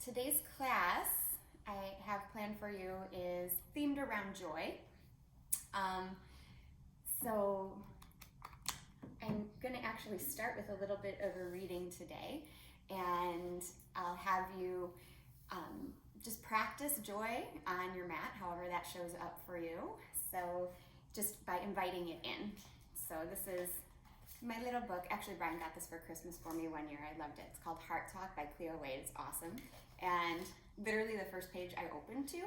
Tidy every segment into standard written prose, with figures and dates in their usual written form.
Today's class I have planned for you is themed around joy. So I'm going to actually start with a little bit of a reading today, and I'll have you just practice joy on your mat, however that shows up for you. So just by inviting it in. So this is my little book. Actually, Brian got this for Christmas for me one year. I loved it. It's called Heart Talk by Cleo Wade. It's awesome. And literally the first page I opened to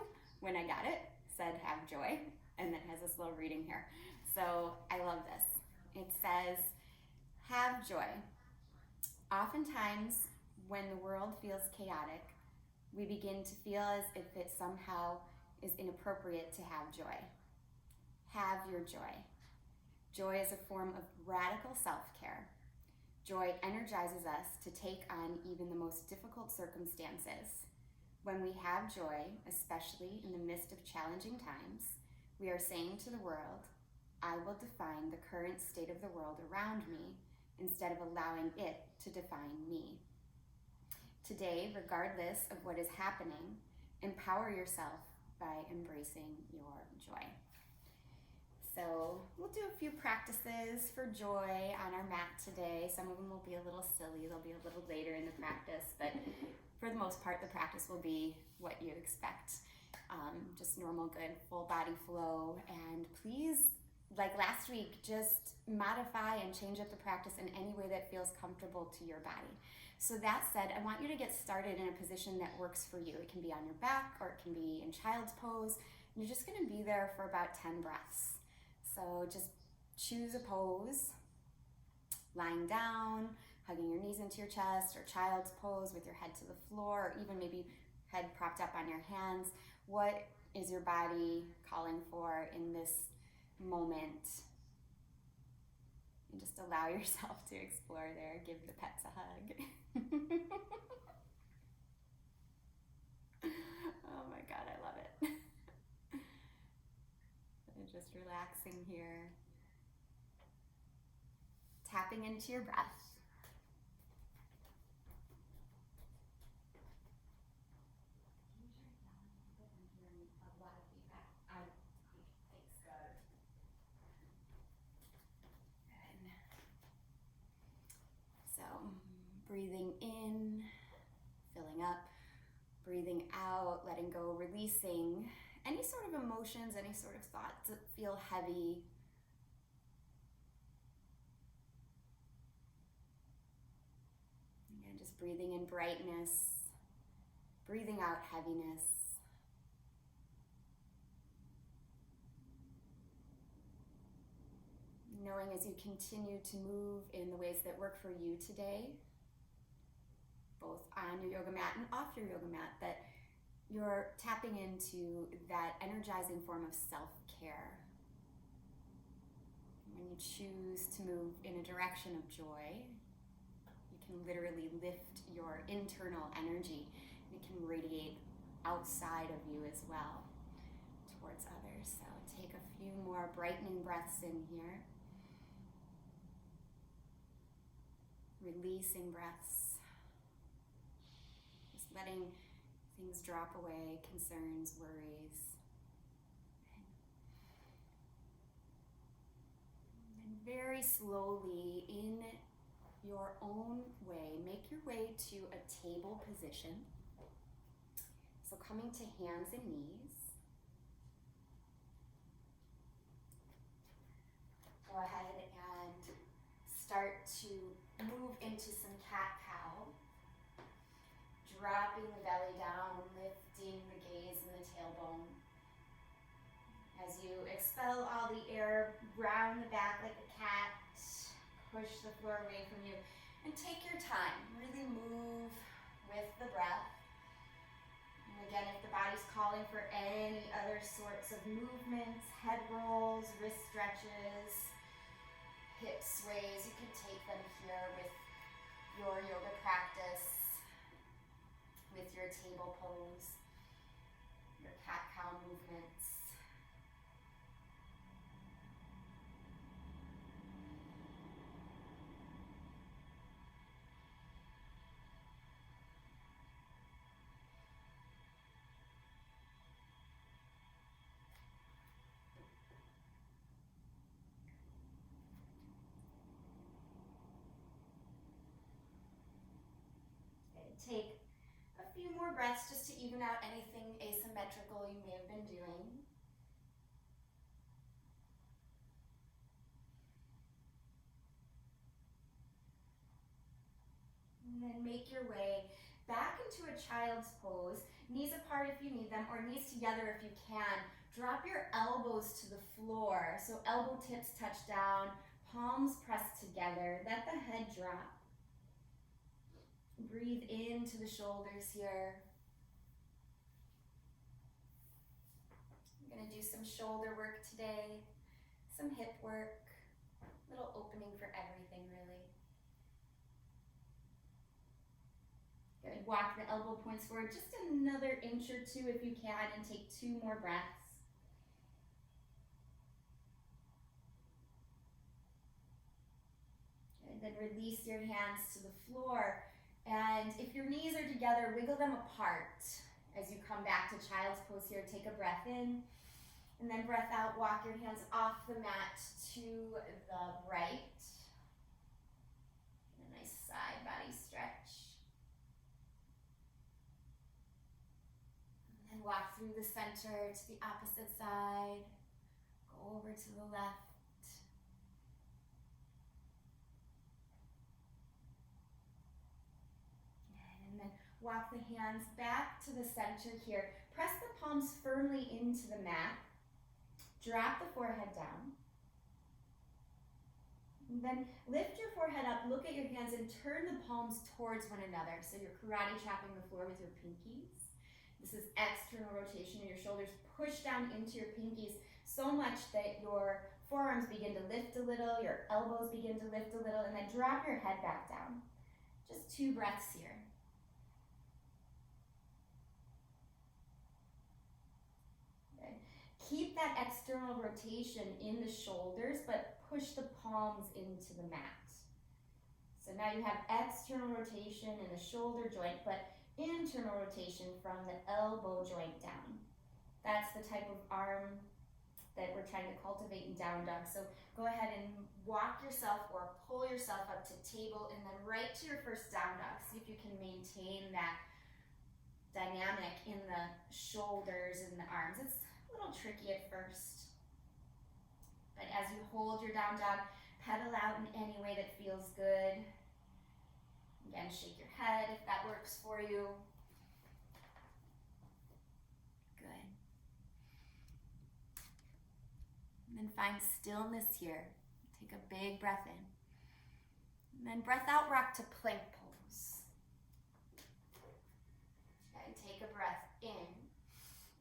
when I got it said have joy, and then has this little reading here. So I love this. It says, have joy. Oftentimes, when the world feels chaotic, we begin to feel as if it somehow is inappropriate to have joy. Have your joy. Joy is a form of radical self-care. Joy energizes us to take on even the most difficult circumstances. When we have joy, especially in the midst of challenging times, we are saying to the world, I will define the current state of the world around me instead of allowing it to define me. Today, regardless of what is happening, empower yourself by embracing your joy. So we'll do a few practices for joy on our mat today. Some of them will be a little silly. They'll be a little later in the practice, but for the most part, the practice will be what you expect. Just normal, good, full body flow. And please, like last week, just modify and change up the practice in any way that feels comfortable to your body. So that said, I want you to get started in a position that works for you. It can be on your back or it can be in child's pose. You're just gonna be there for about 10 breaths. So just choose a pose, lying down, hugging your knees into your chest, or child's pose with your head to the floor, or even maybe head propped up on your hands. What is your body calling for in this moment? And just allow yourself to explore there. Give the pets a hug. Oh my God, I love it. And just relaxing here. Tapping into your breath. So breathing in, filling up, breathing out, letting go, releasing any sort of emotions, any sort of thoughts that feel heavy. Again, just breathing in brightness, breathing out heaviness. Knowing as you continue to move in the ways that work for you today, both on your yoga mat and off your yoga mat, that you're tapping into that energizing form of self-care. When you choose to move in a direction of joy, you can literally lift your internal energy. It can radiate outside of you as well towards others. So take a few more brightening breaths in here. Releasing breaths. Just letting things drop away, concerns, worries. And very slowly, in your own way, make your way to a table position. So coming to hands and knees. Go ahead and start to move into some cat-cow. Dropping the belly down, lifting the gaze and the tailbone. As you expel all the air, round the back like a cat, push the floor away from you, and take your time. Really move with the breath. And again, if the body's calling for any other sorts of movements, head rolls, wrist stretches, hip sways, you can take them here with your yoga practice. With your table pose, your cat-cow movements. Take a few more breaths just to even out anything asymmetrical you may have been doing. And then make your way back into a child's pose. Knees apart if you need them, or knees together if you can. Drop your elbows to the floor. So elbow tips touch down, palms press together. Let the head drop. Breathe into the shoulders here. I'm going to do some shoulder work today, some hip work, little opening for everything really. Good. Walk the elbow points forward just another inch or two if you can, and take 2 more breaths. Good. Then release your hands to the floor. And if your knees are together, wiggle them apart. As you come back to child's pose here, take a breath in, and then breath out. Walk your hands off the mat to the right. And a nice side body stretch. And then walk through the center to the opposite side. Go over to the left. And then walk the hands back to the center here. Press the palms firmly into the mat. Drop the forehead down. And then lift your forehead up, look at your hands, and turn the palms towards one another. So you're karate chopping the floor with your pinkies. This is external rotation, and your shoulders push down into your pinkies so much that your forearms begin to lift a little, your elbows begin to lift a little, and then drop your head back down. Just 2 breaths here. Keep that external rotation in the shoulders, but push the palms into the mat. So now you have external rotation in the shoulder joint, but internal rotation from the elbow joint down. That's the type of arm that we're trying to cultivate in down dog. So go ahead and walk yourself or pull yourself up to table, and then right to your first down dog. See if you can maintain that dynamic in the shoulders and the arms. It's a little tricky at first, but as you hold your down dog, pedal out in any way that feels good. Again, shake your head if that works for you. Good. And then find stillness here. Take a big breath in. And then breath out, rock to plank pose. And take a breath in.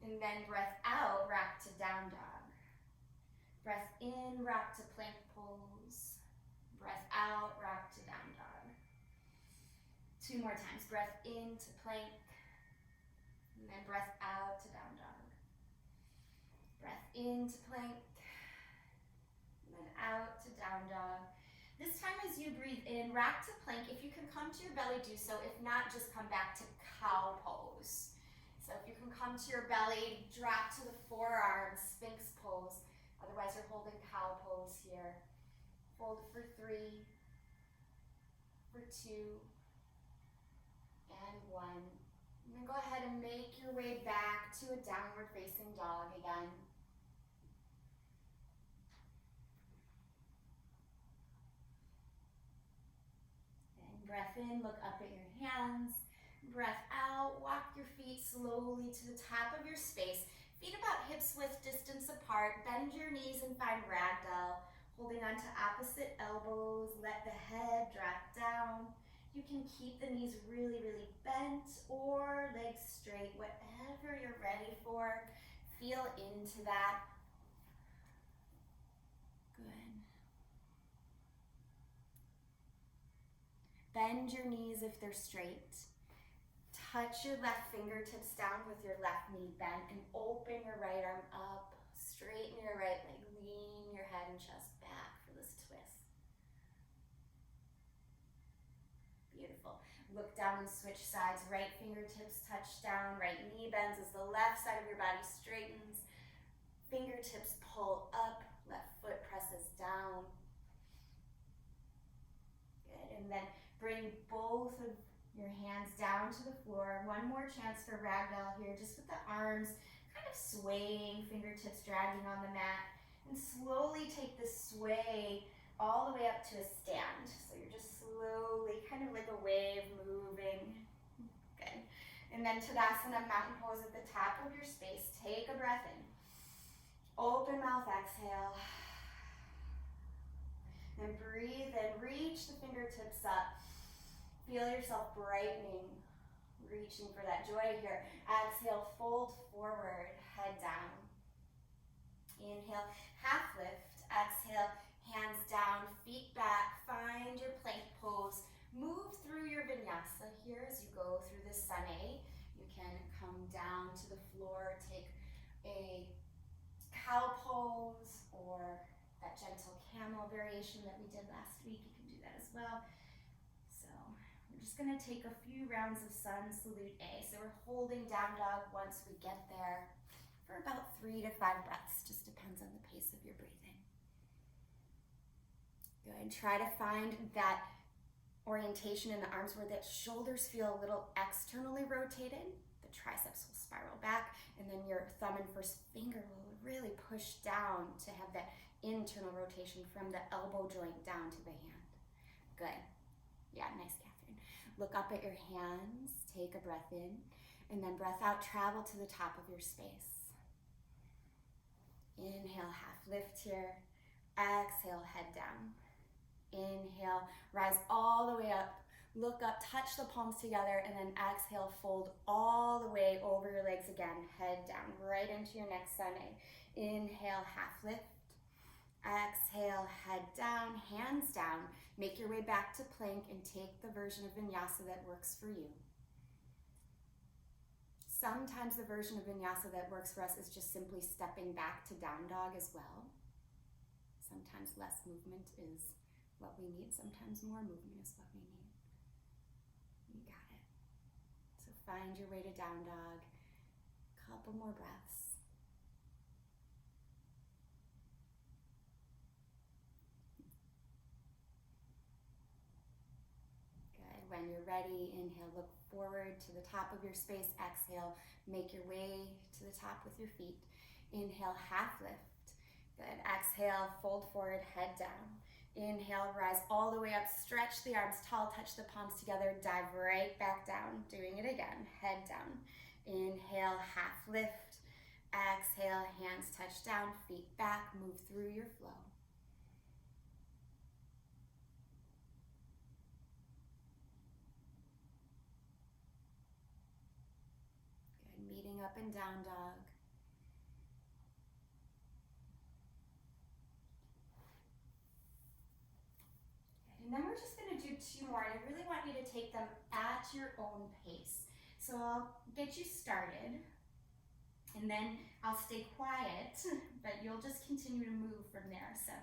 And then breath out, rock to down dog. Breath in, rock to plank pose. Breath out, rock to down dog. 2 more times. Breath in to plank. And then breath out to down dog. Breath in to plank. And then out to down dog. This time as you breathe in, rock to plank. If you can come to your belly, do so. If not, just come back to cow pose. So if you can come to your belly, drop to the forearms, Sphinx pose. Otherwise, you're holding cow pose here. Hold for 3, for 2, and 1. And then go ahead and make your way back to a downward facing dog again. And breath in, look up at your hands. Breath out, walk your feet slowly to the top of your space. Feet about hips width distance apart. Bend your knees and find ragdoll. Holding on to opposite elbows, let the head drop down. You can keep the knees really, really bent or legs straight, whatever you're ready for. Feel into that. Good. Bend your knees if they're straight. Touch your left fingertips down with your left knee bent, and open your right arm up. Straighten your right leg. Lean your head and chest back for this twist. Beautiful. Look down and switch sides. Right fingertips touch down. Right knee bends as the left side of your body straightens. Fingertips pull up. Left foot presses down. Good. And then bring both of Your hands down to the floor. One more chance for ragdoll here, just with the arms kind of swaying, fingertips dragging on the mat. And slowly take this sway all the way up to a stand. So you're just slowly, kind of like a wave moving. Good. And then Tadasana, mountain pose at the top of your space. Take a breath in. Open mouth, exhale. Then breathe in, reach the fingertips up. Feel yourself brightening, reaching for that joy here. Exhale, fold forward, head down. Inhale, half lift. Exhale, hands down, feet back. Find your plank pose. Move through your vinyasa here as you go through the sun A. You can come down to the floor, take a cow pose or that gentle camel variation that we did last week. You can do that as well. So we're just gonna take a few rounds of sun salute A. So we're holding down dog once we get there for about 3 to 5 breaths. Just depends on the pace of your breathing. Good, try to find that orientation in the arms where the shoulders feel a little externally rotated. The triceps will spiral back, and then your thumb and first finger will really push down to have that internal rotation from the elbow joint down to the hand. Good. Yeah, nice, Catherine. Look up at your hands, take a breath in, and then breath out, travel to the top of your space. Inhale, half lift here. Exhale, head down. Inhale, rise all the way up. Look up, touch the palms together, and then exhale, fold all the way over your legs again. Head down, right into your next sun A. Inhale, half lift. Exhale, head down, hands down. Make your way back to plank and take the version of vinyasa that works for you. Sometimes the version of vinyasa that works for us is just simply stepping back to down dog as well. Sometimes less movement is what we need. Sometimes more movement is what we need. You got it. So find your way to down dog. Couple more breaths. Good. When you're ready, inhale, look forward to the top of your space. Exhale, make your way to the top with your feet. Inhale, half lift. Good. Exhale, fold forward, head down. Inhale, rise all the way up, stretch the arms tall, touch the palms together, dive right back down. Doing it again, head down. Inhale, half lift. Exhale, hands touch down, feet back, move through your flow. Good, meeting up and down dog. And then we're just gonna do 2 more, and I really want you to take them at your own pace. So I'll get you started, and then I'll stay quiet, but you'll just continue to move from there. So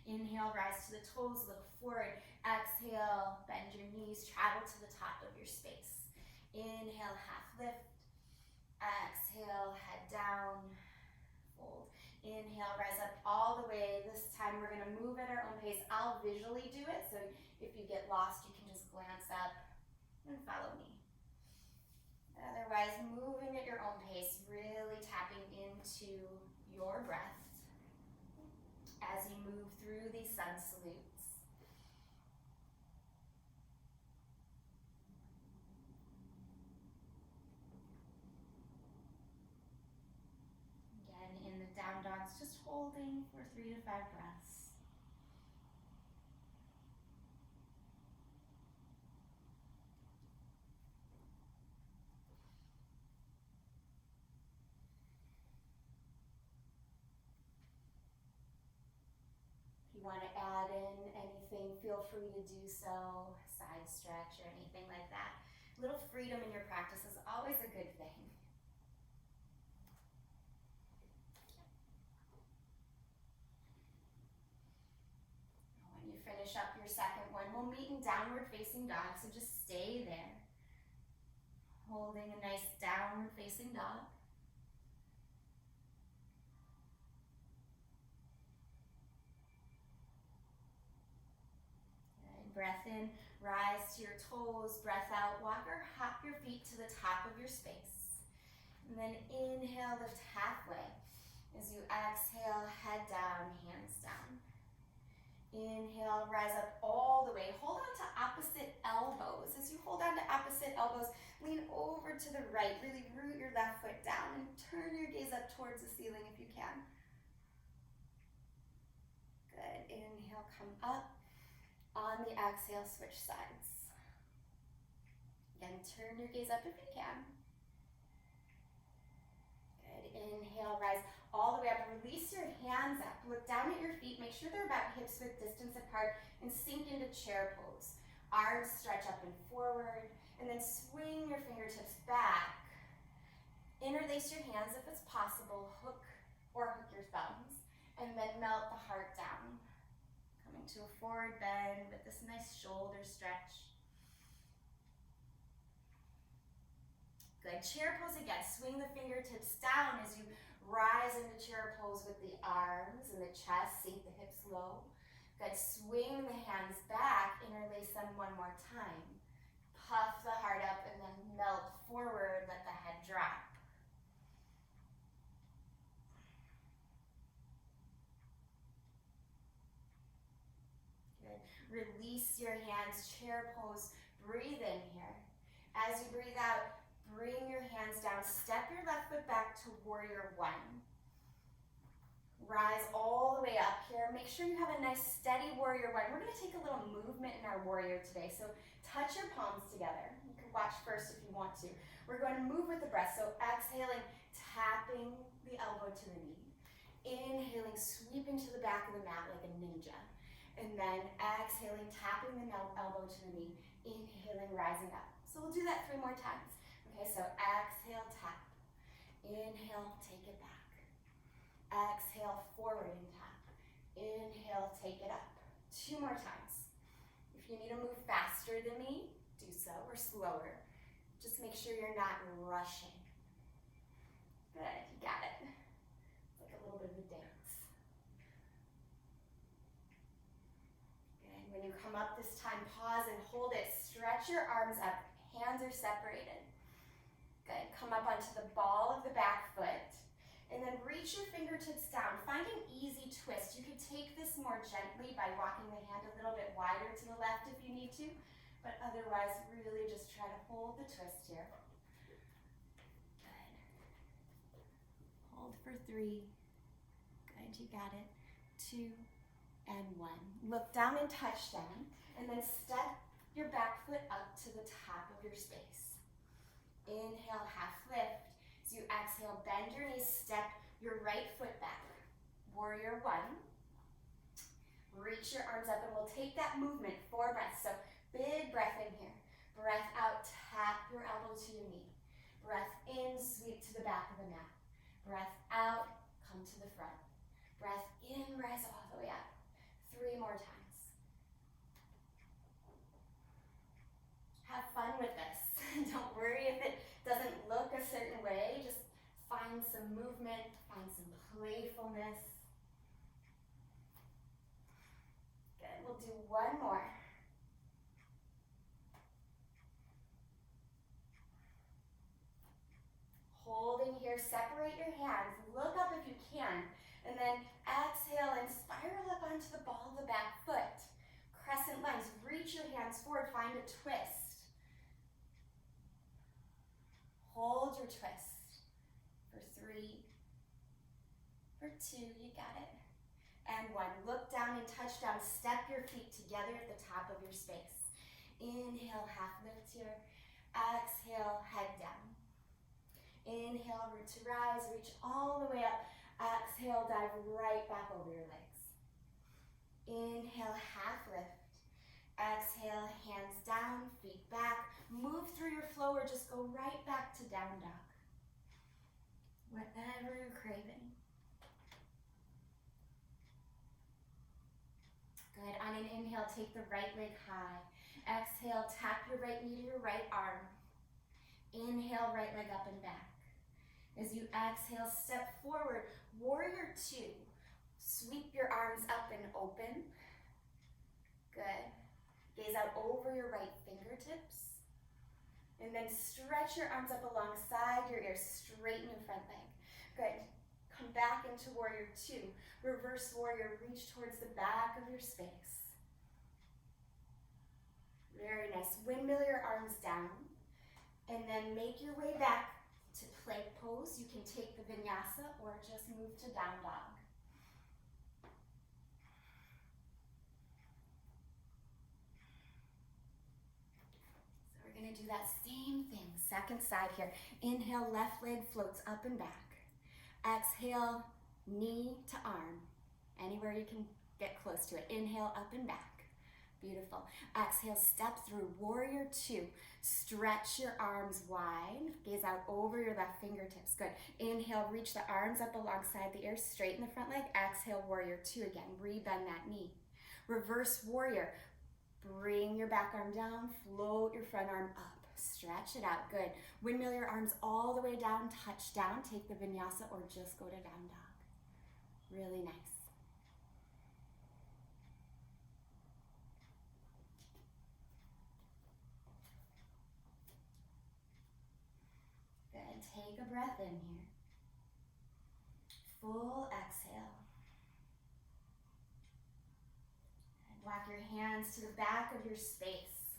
inhale, rise to the toes, look forward. Exhale, bend your knees, travel to the top of your space. Inhale, half lift. Exhale, head down, fold. Inhale, rise up all the way. This time we're gonna move at our own pace. I'll visually do it, so if you get lost, you can just glance up and follow me. Otherwise, moving at your own pace, really tapping into your breath as you move through these sun salutes. In the down dogs, just holding for 3 to 5 breaths. If you want to add in anything, feel free to do so, side stretch or anything like that. A little freedom in your practice is always a good thing. Finish up your second one. We'll meet in downward facing dog, so just stay there. Holding a nice downward facing dog. Good. Breath in, rise to your toes. Breath out, walk or hop your feet to the top of your space. And then inhale, lift halfway. As you exhale, head down, hands down. Inhale, rise up all the way. Hold on to opposite elbows. As you hold on to opposite elbows, lean over to the right. Really root your left foot down and turn your gaze up towards the ceiling if you can. Good. Inhale, come up. On the exhale, switch sides. Again, turn your gaze up if you can. Good. Inhale, rise all the way up. Release your hands up. Look down at your feet. Make sure they're about hips width distance apart and sink into chair pose. Arms stretch up and forward. And then swing your fingertips back. Interlace your hands if it's possible. Hook your thumbs. And then melt the heart down. Coming to a forward bend with this nice shoulder stretch. Good. Chair pose again. Swing the fingertips down as you rise into chair pose with the arms and the chest. Sink the hips low. Good. Swing the hands back. Interlace them one more time. Puff the heart up and then melt forward. Let the head drop. Good. Release your hands. Chair pose. Breathe in here. As you breathe out, bring your hands down. Step your left foot back to warrior one. Rise all the way up here. Make sure you have a nice steady warrior one. We're going to take a little movement in our warrior today. So touch your palms together. You can watch first if you want to. We're going to move with the breath. So exhaling, tapping the elbow to the knee. Inhaling, sweeping to the back of the mat like a ninja. And then exhaling, tapping the elbow to the knee. Inhaling, rising up. So we'll do that 3 more times. Okay, so exhale, tap. Inhale, take it back. Exhale, forward and tap. Inhale, take it up. 2 more times. If you need to move faster than me, do so, or slower. Just make sure you're not rushing. Good, you got it. It's like a little bit of a dance. Good, when you come up this time, pause and hold it. Stretch your arms up, hands are separated. Good, come up onto the ball of the back foot. And then reach your fingertips down. Find an easy twist. You could take this more gently by walking the hand a little bit wider to the left if you need to. But otherwise, really just try to hold the twist here. Good. Hold for 3. Good, you got it. 2 and 1. Look down and touch down. And then step your back foot up to the top of your space. Inhale, half lift. As you exhale, bend your knees, step your right foot back. Warrior one. Reach your arms up and we'll take that movement, 4 breaths. So big breath in here. Breath out, tap your elbow to your knee. Breath in, sweep to the back of the mat. Breath out, come to the front. Breath in, rise all the way up. 3 more times. Have fun with this. Don't worry if it doesn't look a certain way. Just find some movement, find some playfulness. Good, we'll do 1 more. Holding here, separate your hands. Look up if you can. And then exhale and spiral up onto the ball of the back foot. Crescent lunge, reach your hands forward, find a twist. Hold your twist for 3, for 2, you got it. And 1, look down and touch down, step your feet together at the top of your space. Inhale, half lift here. Exhale, head down. Inhale, root to rise, reach all the way up. Exhale, dive right back over your legs. Inhale, half lift. Exhale, hands down, feet back. Move through your flow or just go right back to down dog. Whatever you're craving. Good, on an inhale, take the right leg high. Exhale, tap your right knee to your right arm. Inhale, right leg up and back. As you exhale, step forward, warrior 2. Sweep your arms up and open. Good. Gaze out over your right fingertips. And then stretch your arms up alongside your ears. Straighten your front leg. Good. Come back into warrior two. Reverse warrior. Reach towards the back of your space. Very nice. Windmill your arms down. And then make your way back to plank pose. You can take the vinyasa or just move to down dog. We're going to do that same thing, second side here. Inhale, left leg floats up and back. Exhale, knee to arm. Anywhere you can get close to it. Inhale, up and back. Beautiful. Exhale, step through warrior two. Stretch your arms wide. Gaze out over your left fingertips. Good. Inhale, reach the arms up alongside the ears. Straighten the front leg. Exhale, warrior two again. Rebend that knee. Reverse warrior. Bring your back arm down, float your front arm up, stretch it out, good. Windmill your arms all the way down, touch down, take the vinyasa or just go to down dog. Really nice. Good, take a breath in here. Full exhale. Walk your hands to the back of your space.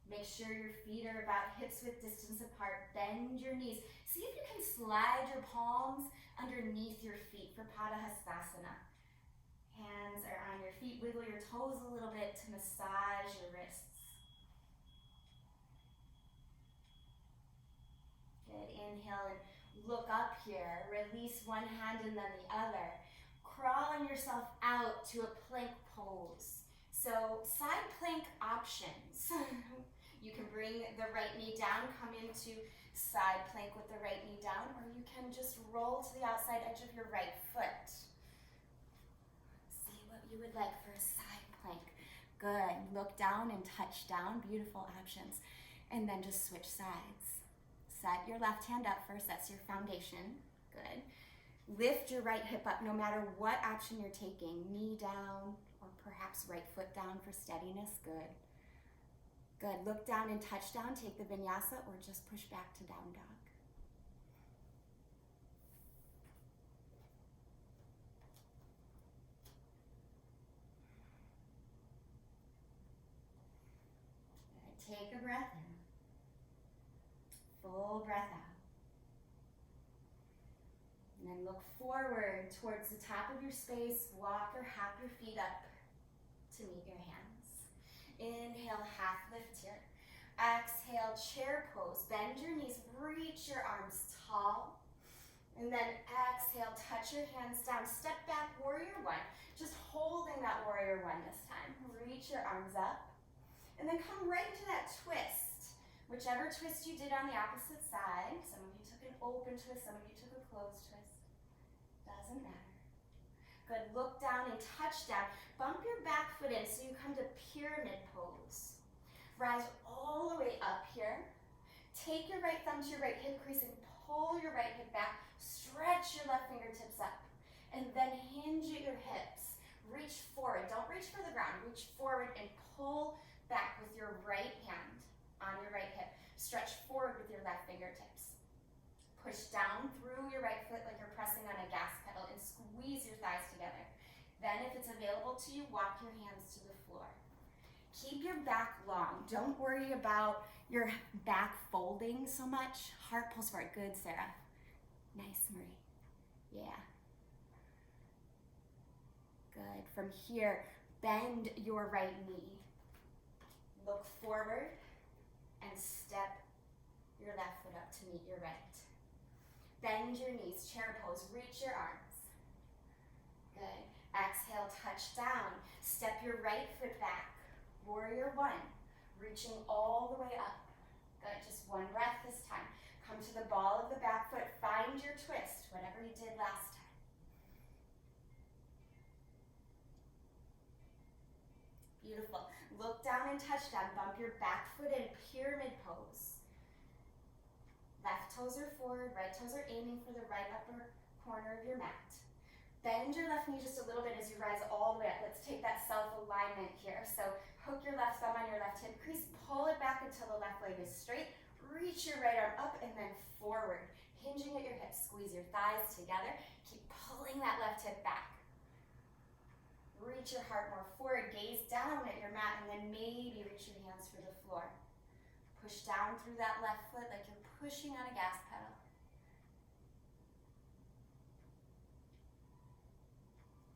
Make sure your feet are about hips width distance apart. Bend your knees. See if you can slide your palms underneath your feet for Padahastasana. Hands are on your feet. Wiggle your toes a little bit to massage your wrists. Good. Inhale and look up here. Release one hand and then the other. Crawling yourself out to a plank pose. So side plank options. You can bring the right knee down, come into side plank with the right knee down, or you can just roll to the outside edge of your right foot. See what you would like for a side plank. Good. Look down and touch down. Beautiful options. And then just switch sides. Set your left hand up first. That's your foundation. Good. Lift your right hip up no matter what option you're taking. Knee down or perhaps right foot down for steadiness. Good. Good. Look down and touch down. Take the vinyasa or just push back to down dog. Good. Take a breath in. Full breath out. And then look forward towards the top of your space. Walk or hop your feet up to meet your hands. Inhale, half lift here. Exhale, chair pose. Bend your knees, reach your arms tall. And then exhale, touch your hands down. Step back, warrior one. Just holding that warrior one this time. Reach your arms up. And then come right into that twist. Whichever twist you did on the opposite side. Some of you took an open twist, some of you took a closed twist. Doesn't matter. Good, look down and touch down. Bump your back foot in so you come to pyramid pose. Rise all the way up here. Take your right thumb to your right hip crease and pull your right hip back. Stretch your left fingertips up. And then hinge at your hips. Reach forward. Don't reach for the ground. Reach forward and pull back with your right hand on your right hip. Stretch forward with your left fingertips. Push down through your right foot like you're pressing on a gas pedal and squeeze your thighs together. Then if it's available to you, walk your hands to the floor. Keep your back long. Don't worry about your back folding so much. Heart pulls forward. Good, Sarah. Nice, Marie. Yeah. Good. From here, bend your right knee. Look forward and step your left foot up to meet your right. Bend your knees, chair pose, reach your arms. Good. Exhale, touch down. Step your right foot back. Warrior one, reaching all the way up. Good, just one breath this time. Come to the ball of the back foot, find your twist, whatever you did last time. Beautiful. Look down and touch down. Bump your back foot in, pyramid pose. Left toes are forward, right toes are aiming for the right upper corner of your mat. Bend your left knee just a little bit as you rise all the way up. Let's take that self-alignment here. So Hook your left thumb on your left hip crease, pull it back until the left leg is straight. Reach your right arm up and then forward. Hinging at your hips, squeeze your thighs together. Keep pulling that left hip back. Reach your heart more forward, gaze down at your mat, and then maybe reach your hands for the floor. Push down through that left foot like you're pushing on a gas pedal.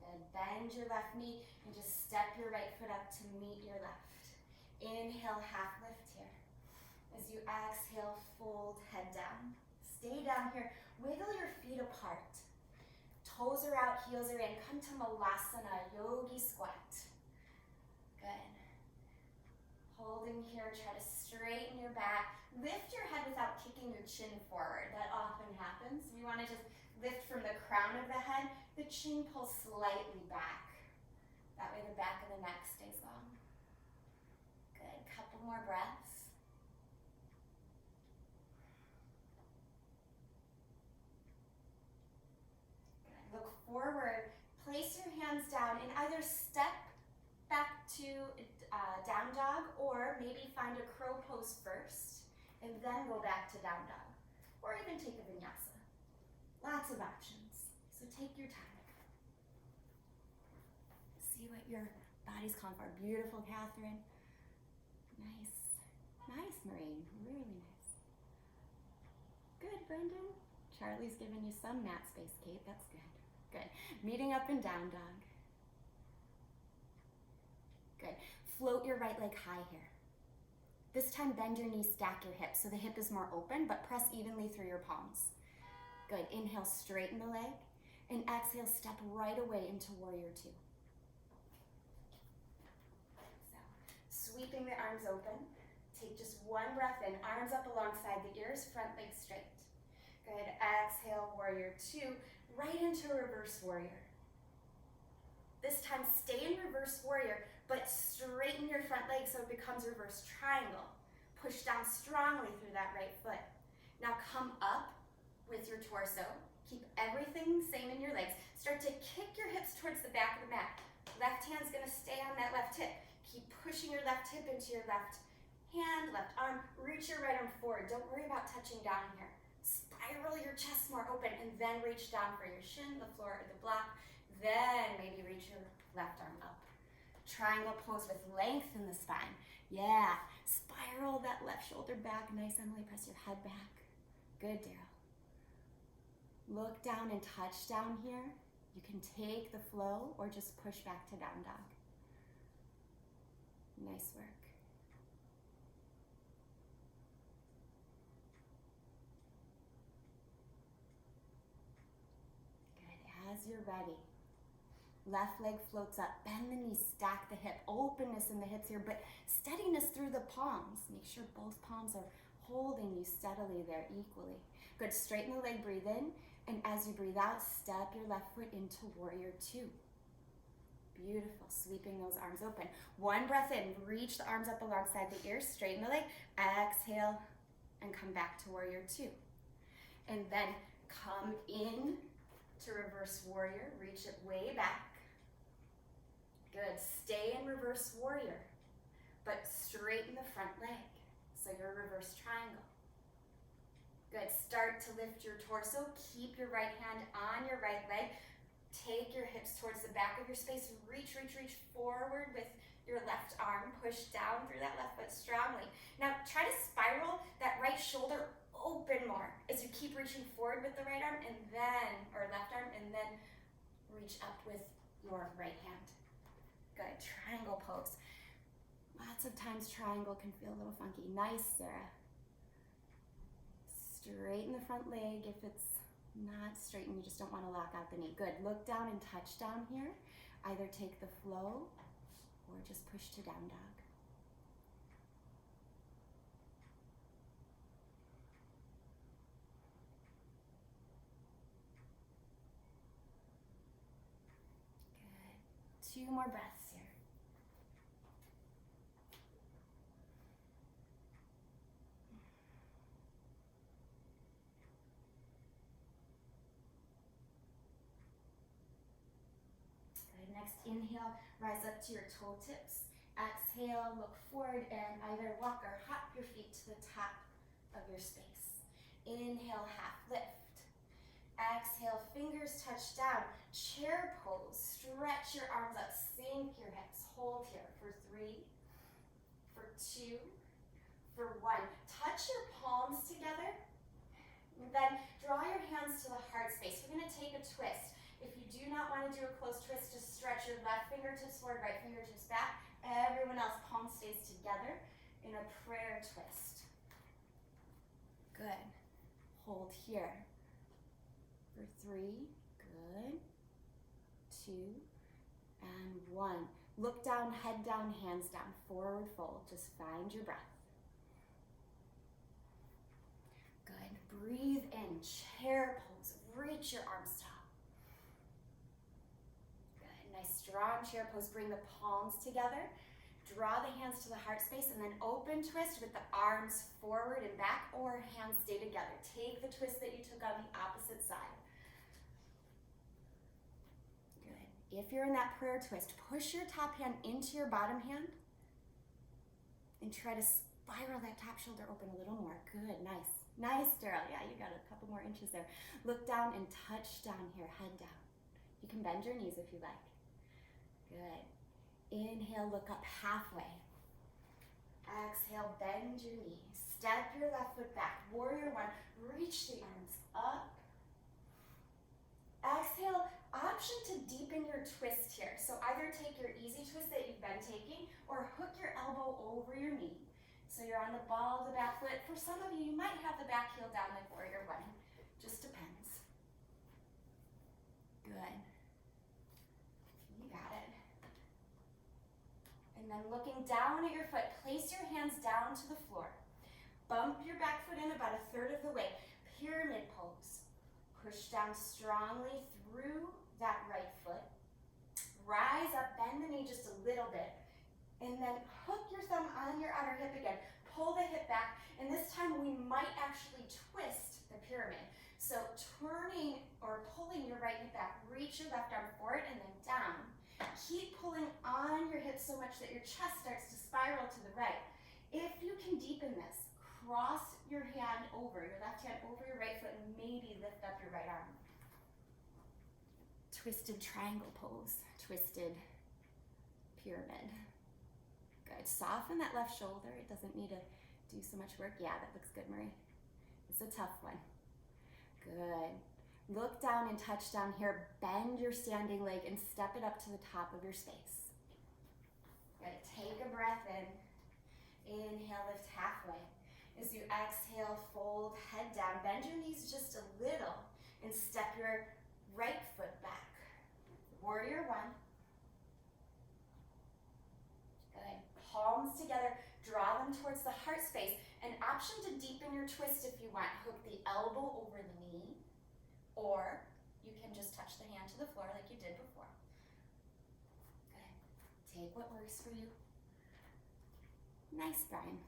Good. Bend your left knee and just step your right foot up to meet your left. Inhale, half lift here. As you exhale, fold head down. Stay down here. Wiggle your feet apart. Toes are out, heels are in. Come to Malasana, yogi squat. Good. Holding here, try to straighten your back. Lift your head without kicking your chin forward. That often happens. You want to just lift from the crown of the head. The chin pulls slightly back. That way the back of the neck stays long. Good. Couple more breaths. Good. Look forward. Place your hands down and either step back to down dog, or maybe find a crow pose first and then go back to down dog, or even take a vinyasa. Lots of options, so take your time. See what your body's calling for. Beautiful, Catherine. Nice, nice, Maureen, really nice. Good, Brendan. Charlie's giving you some mat space, Kate, that's good. Good, meeting up in down dog. Good. Float your right leg high here. This time bend your knees, stack your hips so the hip is more open, but press evenly through your palms. Good. Inhale, straighten the leg, and exhale, step right away into warrior two. So, sweeping the arms open. Take just one breath in, arms up alongside the ears, front leg straight. Good. Exhale, warrior two, right into reverse warrior. This time, stay in reverse warrior, but straighten your front leg so it becomes reverse triangle. Push down strongly through that right foot. Now come up with your torso. Keep everything same in your legs. Start to kick your hips towards the back of the mat. Left hand's gonna stay on that left hip. Keep pushing your left hip into your left hand, left arm. Reach your right arm forward. Don't worry about touching down here. Spiral your chest more open and then reach down for your shin, the floor, or the block. Then maybe reach your left arm up. Triangle pose with length in the spine. Yeah, spiral that left shoulder back. Nice, Emily, press your head back. Good, Daryl. Look down and touch down here. You can take the flow or just push back to down dog. Nice work. Good, as you're ready. Left leg floats up, bend the knees, stack the hip, openness in the hips here, but steadiness through the palms. Make sure both palms are holding you steadily there equally. Good, straighten the leg, breathe in, and as you breathe out, step your left foot into warrior two. Beautiful, sweeping those arms open. One breath in, reach the arms up alongside the ears, straighten the leg, exhale, and come back to warrior two. And then come in to reverse warrior, reach it way back. Good, stay in reverse warrior, but straighten the front leg, so your reverse triangle. Good, start to lift your torso, keep your right hand on your right leg, take your hips towards the back of your space, reach forward with your left arm, push down through that left foot strongly. Now try to spiral that right shoulder open more as you keep reaching forward with the right arm and then, or left arm, and then reach up with your right hand. Good, triangle pose. Lots of times triangle can feel a little funky. Nice, Sarah. Straighten the front leg. If it's not straighten, you just don't want to lock out the knee. Good, look down and touch down here. Either take the flow or just push to down dog. Good, 2 more breaths here. Next, inhale, rise up to your toe tips. Exhale, look forward and either walk or hop your feet to the top of your space. Inhale, half lift. Exhale, fingers touch down. Chair pose. Stretch your arms up. Sink your hips. Hold here for 3, for 2, for 1. Touch your palms together. And then draw your hands to the heart space. We're going to take a twist. If you do not want to do a closed twist, just stretch your left fingertips forward, right fingertips back. Everyone else, palm stays together in a prayer twist. Good. Hold here. For 3, good. 2, and 1. Look down, head down, hands down. Forward fold. Just find your breath. Good. Breathe in, chair pose. Reach your arms tall. Good. Nice strong chair pose. Bring the palms together. Draw the hands to the heart space and then open twist with the arms forward and back, or hands stay together. Take the twist that you took on the opposite side. Good. If you're in that prayer twist, push your top hand into your bottom hand and try to spiral that top shoulder open a little more. Good, nice. Nice, Daryl. Yeah, you got a couple more inches there. Look down and touch down here, head down. You can bend your knees if you like. Good. Inhale, look up halfway. Exhale, bend your knees. Step your left foot back. Warrior 1, reach the arms up. Exhale, option to deepen your twist here. So either take your easy twist that you've been taking or hook your elbow over your knee. So you're on the ball of the back foot. For some of you, you might have the back heel down like Warrior 1. Just depends. Good. You got it. And then looking down at your foot, place your hands down to the floor. Bump your back foot in about 1/3 of the way. Pyramid pose. Push down strongly through that right foot. Rise up, bend the knee just a little bit. And then hook your thumb on your outer hip again. Pull the hip back. And this time we might actually twist the pyramid. So turning or pulling your right hip back, reach your left arm forward and then down. Keep pulling on your hips so much that your chest starts to spiral to the right. If you can deepen this, cross your hand over, your left hand over your right foot, and maybe lift up your right arm. Twisted triangle pose, twisted pyramid. Good. Soften that left shoulder. It doesn't need to do so much work. Yeah, that looks good, Marie. It's a tough one. Good. Look down and touch down here. Bend your standing leg and step it up to the top of your space. Good. Take a breath in. Inhale, lift halfway. As you exhale, fold, head down. Bend your knees just a little and step your right foot back. Warrior 1. Good. Palms together. Draw them towards the heart space. An option to deepen your twist if you want. Hook the elbow over the knee. Or you can just touch the hand to the floor like you did before. Good. Take what works for you. Nice, Brian.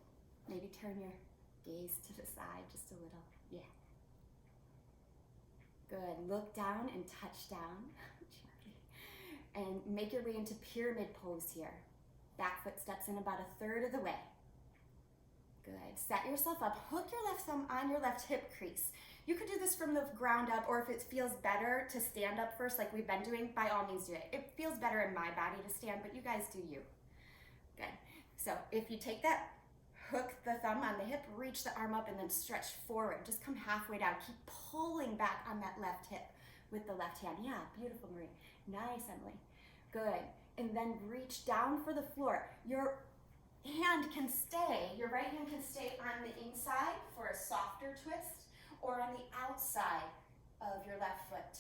Maybe turn your gaze to the side just a little. Yeah. Good. Look down and touch down. And make your way into pyramid pose here. Back foot steps in about 1/3 of the way. Good. Set yourself up. Hook your left thumb on your left hip crease. You could do this from the ground up, or if it feels better to stand up first like we've been doing, by all means do it. It feels better in my body to stand, but you guys do you. Good. So if you take that, hook the thumb on the hip, reach the arm up, and then stretch forward. Just come halfway down. Keep pulling back on that left hip with the left hand. Yeah, beautiful, Marie. Nice, Emily. Good. And then reach down for the floor. Your hand can stay, your right hand can stay on the inside for a softer twist, or on the outside of your left foot.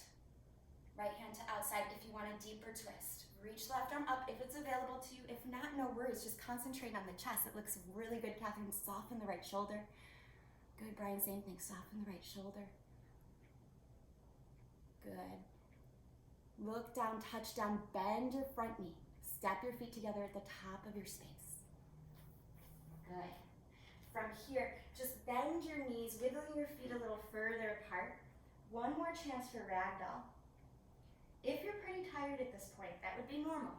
Right hand to outside if you want a deeper twist. Reach left arm up if it's available to you. If not, no worries. Just concentrate on the chest. It looks really good, Catherine. Soften the right shoulder. Good, Brian. Same thing. Soften the right shoulder. Good. Look down, touch down, bend your front knee. Step your feet together at the top of your space. Good. From here, just bend your knees, wiggling your feet a little further apart. One more chance for ragdoll. If you're pretty tired at this point, that would be normal.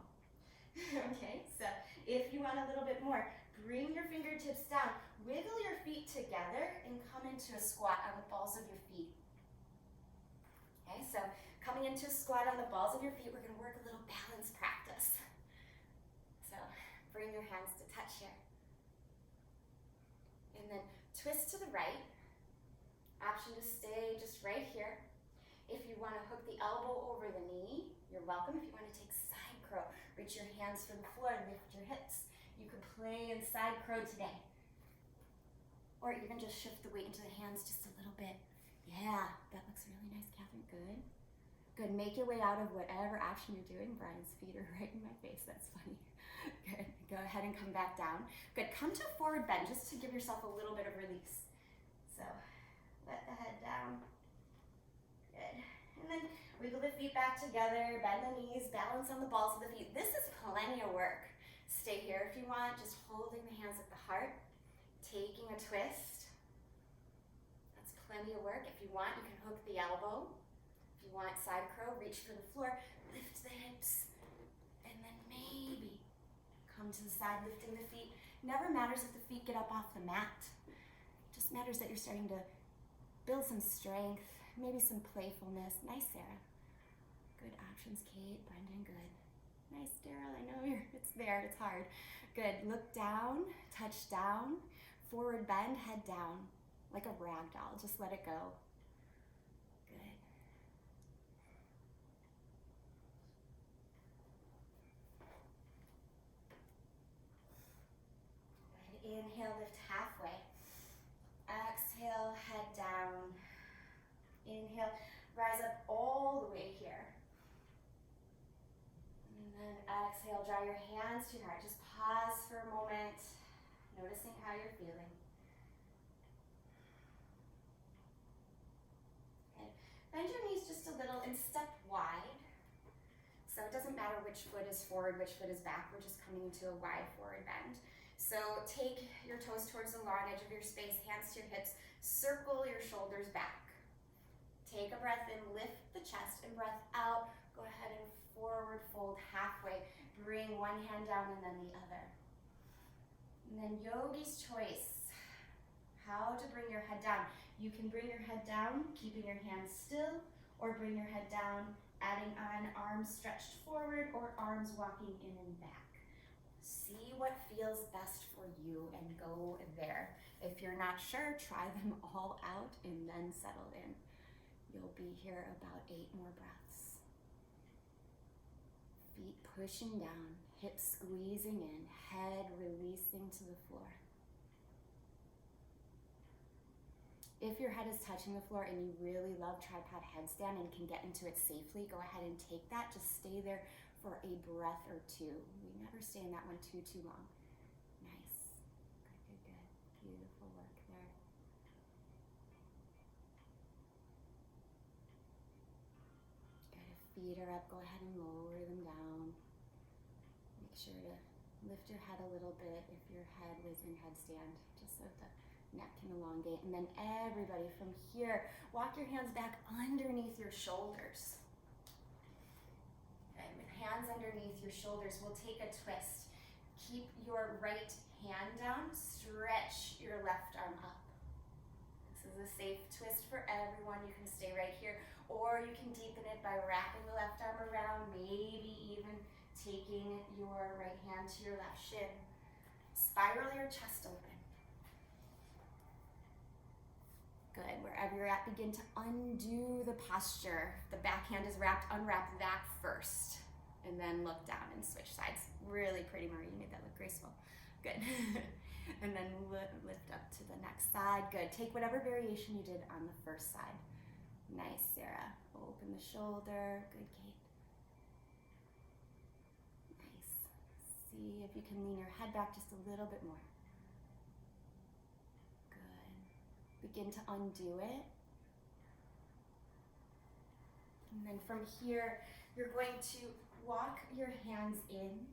Okay, so If you want a little bit more, bring your fingertips down, wiggle your feet together, and come into a squat on the balls of your feet. Okay, so coming into a squat on the balls of your feet, we're gonna work a little balance practice. So bring your hands to touch here. And then twist to the right. Option to stay just right here. If you want to hook the elbow over the knee, you're welcome. If you want to take side crow, reach your hands for the floor, lift your hips. You could play in side crow today. Or even just shift the weight into the hands just a little bit. Yeah, that looks really nice, Catherine. Good. Good. Make your way out of whatever action you're doing. Brian's feet are right in my face. That's funny. Good. Go ahead and come back down. Good. Come to a forward bend just to give yourself a little bit of release. So let the head down. Good. And then wiggle the feet back together, bend the knees, balance on the balls of the feet. This is plenty of work. Stay here if you want, just holding the hands at the heart, taking a twist. That's plenty of work. If you want, you can hook the elbow. If you want side crow, reach for the floor, lift the hips, and then maybe come to the side, lifting the feet. Never matters if the feet get up off the mat. It just matters that you're starting to build some strength, maybe some playfulness. Nice, Sarah. Good options, Kate, Brendan, good. Nice, Daryl, I know it's there, it's hard. Good, look down, touch down, forward bend, head down, like a rag doll, just let it go. Good. Good, inhale, lift halfway. Exhale, head down. Inhale, rise up all the way here. And then exhale, draw your hands to your heart. Just pause for a moment, noticing how you're feeling. Okay. Bend your knees just a little and step wide. So it doesn't matter which foot is forward, which foot is back. We're just coming into a wide forward bend. So take your toes towards the long edge of your space, hands to your hips, circle your shoulders back. Take a breath in, lift the chest, and breath out. Go ahead and forward fold halfway. Bring one hand down and then the other. And then yogi's choice, how to bring your head down. You can bring your head down, keeping your hands still, or bring your head down, adding on arms stretched forward or arms walking in and back. See what feels best for you and go there. If you're not sure, try them all out and then settle in. You'll be here about 8 more breaths. Feet pushing down, hips squeezing in, head releasing to the floor. If your head is touching the floor and you really love tripod headstand and can get into it safely, go ahead and take that. Just stay there for a breath or two. We never stay in that one too long. Nice. Good. Beautiful work there. Good. If feet are up, go ahead and lower them down. Make sure to lift your head a little bit if your head was in headstand, just so the neck can elongate. And then everybody from here, walk your hands back underneath your shoulders. Okay, with hands underneath your shoulders, we'll take a twist. Keep your right hand down, stretch your left arm up. This is a safe twist for everyone. You can stay right here, or you can deepen it by wrapping the left arm around, maybe even taking your right hand to your left shin. Spiral your chest open. Good. Wherever you're at, begin to undo the posture. The back hand is wrapped, unwrap that first. And then look down and switch sides. Really pretty, Marie. You made that look graceful. Good. And then lift up to the next side. Good. Take whatever variation you did on the first side. Nice, Sarah. Open the shoulder. Good, Kate. Nice. See if you can lean your head back just a little bit more. Begin to undo it. And then from here, you're going to walk your hands in.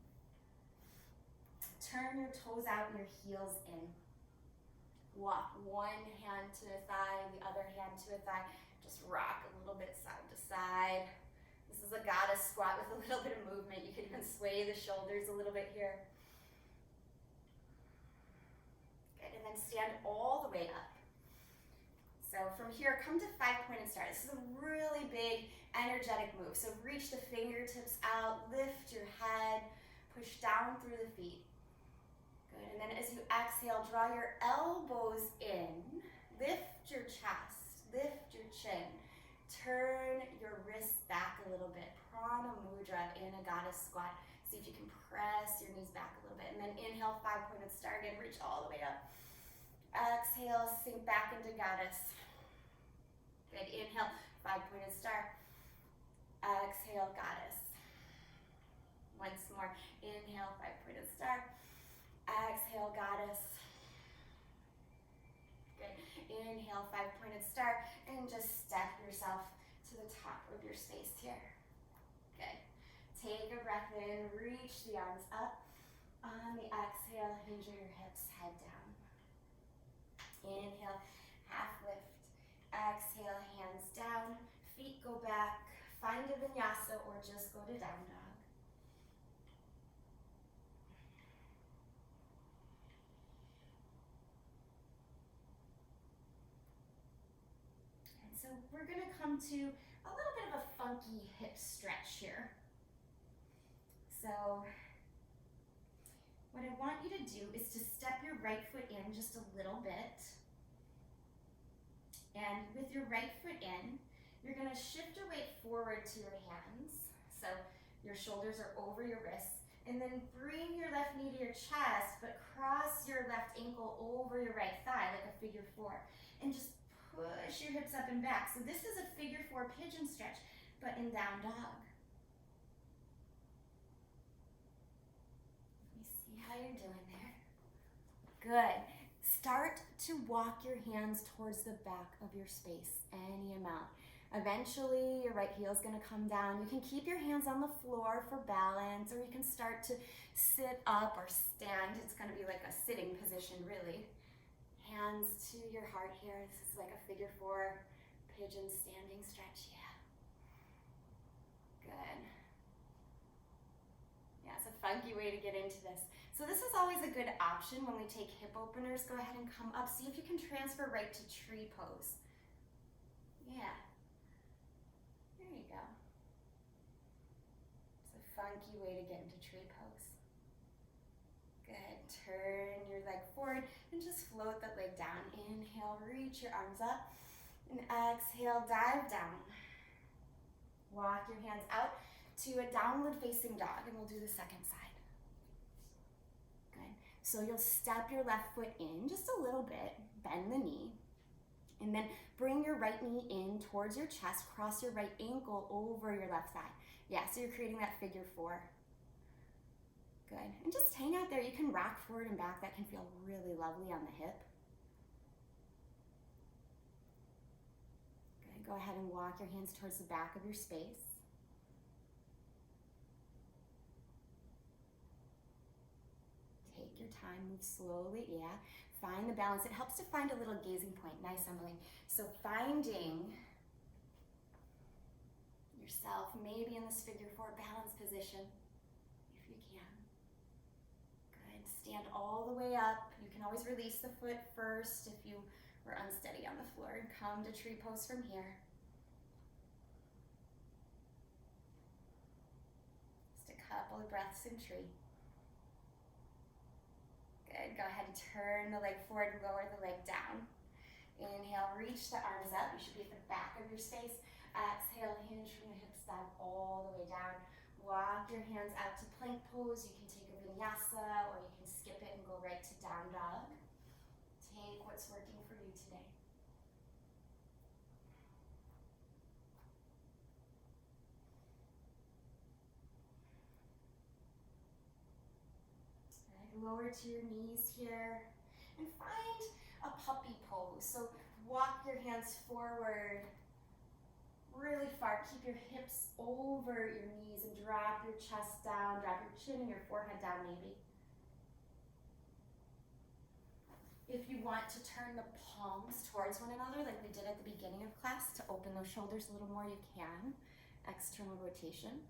Turn your toes out and your heels in. Walk one hand to a thigh, the other hand to a thigh. Just rock a little bit side to side. This is a goddess squat with a little bit of movement. You can even sway the shoulders a little bit here. stand all the way up. So from here, come to 5-pointed star. This is a really big, energetic move. So reach the fingertips out, lift your head, push down through the feet. Good, and then as you exhale, draw your elbows in, lift your chest, lift your chin, turn your wrists back a little bit, prana mudra in a goddess squat. See if you can press your knees back a little bit, and then inhale, 5-pointed star, again, reach all the way up. Exhale, sink back into goddess. Good, inhale, 5-pointed star. Exhale, goddess. Once more, inhale, 5-pointed star. Exhale, goddess. Good, inhale, 5-pointed star, and just step yourself to the top of your space here. Good, take a breath in, reach the arms up. On the exhale, hinge your hips, head down. Inhale, half lift. Exhale, hands down, feet go back. Find a vinyasa or just go to down dog. And so we're going to come to a little bit of a funky hip stretch here. So what I want you to do is to step your right foot in just a little bit. And with your right foot in, you're going to shift your weight forward to your hands. So your shoulders are over your wrists. And then bring your left knee to your chest, but cross your left ankle over your right thigh like a figure 4. And just push your hips up and back. So this is a figure 4 pigeon stretch, but in down dog. Let me see how you're doing there. Good. Start to walk your hands towards the back of your space, any amount. Eventually, your right heel is going to come down. You can keep your hands on the floor for balance, or you can start to sit up or stand. It's going to be like a sitting position, really. Hands to your heart here. This is like a figure 4 pigeon standing stretch. Yeah. Good. Yeah, it's a funky way to get into this. So this is always a good option when we take hip openers. Go ahead and come up. See if you can transfer right to tree pose. Yeah. There you go. It's a funky way to get into tree pose. Good. Turn your leg forward and just float that leg down. Inhale, reach your arms up. And exhale, dive down. Walk your hands out to a downward facing dog, and we'll do the second side. Good. So you'll step your left foot in just a little bit, bend the knee, and then bring your right knee in towards your chest, cross your right ankle over your left thigh. Yeah, so you're creating that figure 4. Good. And just hang out there. You can rock forward and back. That can feel really lovely on the hip. Good. Go ahead and walk your hands towards the back of your space. Take your time, move slowly, yeah. Find the balance. It helps to find a little gazing point. Nice, Emily. So finding yourself maybe in this figure 4 balance position, if you can. Good. Stand all the way up. You can always release the foot first if you were unsteady on the floor. And come to tree pose from here. Just a couple of breaths in tree. Good. Go ahead and turn the leg forward, lower the leg down. Inhale, reach the arms up. You should be at the back of your space. Exhale, hinge from the hips down all the way down. Walk your hands out to plank pose. You can take a vinyasa or you can skip it and go right to down dog. Take what's working for you today. Lower to your knees here and find a puppy pose. So walk your hands forward really far. Keep your hips over your knees and drop your chest down. Drop your chin and your forehead down maybe. If you want to turn the palms towards one another like we did at the beginning of class to open those shoulders a little more, you can. External rotation.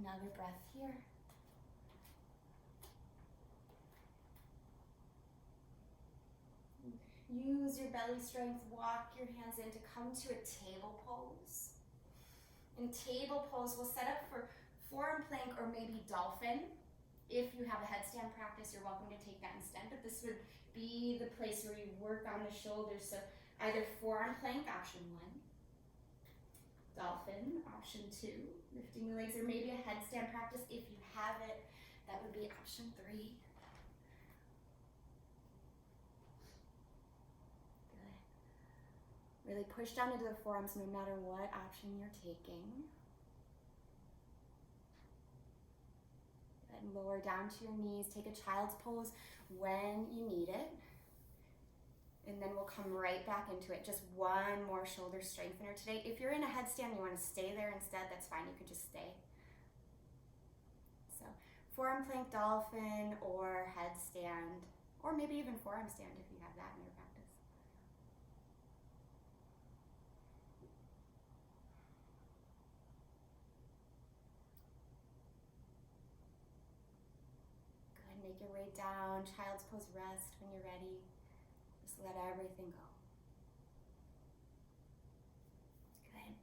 Another breath here. Use your belly strength, walk your hands in to come to a table pose. In table pose, we'll set up for forearm plank or maybe dolphin. If you have a headstand practice, you're welcome to take that instead, but this would be the place where you work on the shoulders. So either forearm plank, option 1, dolphin, option 2, lifting the legs, or maybe a headstand practice. If you have it, that would be option 3. Really push down into the forearms no matter what option you're taking. And lower down to your knees. Take a child's pose when you need it. And then we'll come right back into it. Just one more shoulder strengthener today. If you're in a headstand, you want to stay there instead, that's fine. You could just stay. So forearm plank, dolphin, or headstand, or maybe even forearm stand if you have that in your practice. Make your way down, child's pose, rest when you're ready. Just let everything go. Good.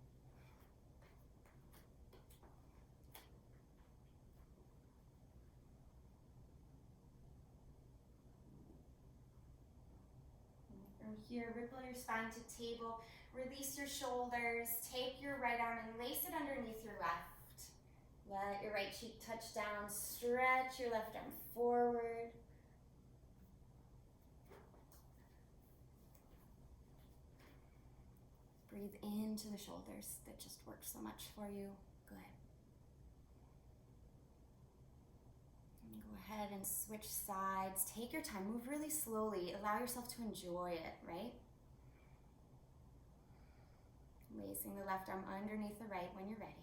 And from here, ripple your spine to table. Release your shoulders. Take your right arm and lace it underneath your left. Let your right cheek touch down, stretch your left arm forward. Breathe into the shoulders. That just works so much for you. Good. And go ahead and switch sides. Take your time, move really slowly. Allow yourself to enjoy it, right? Lacing the left arm underneath the right when you're ready.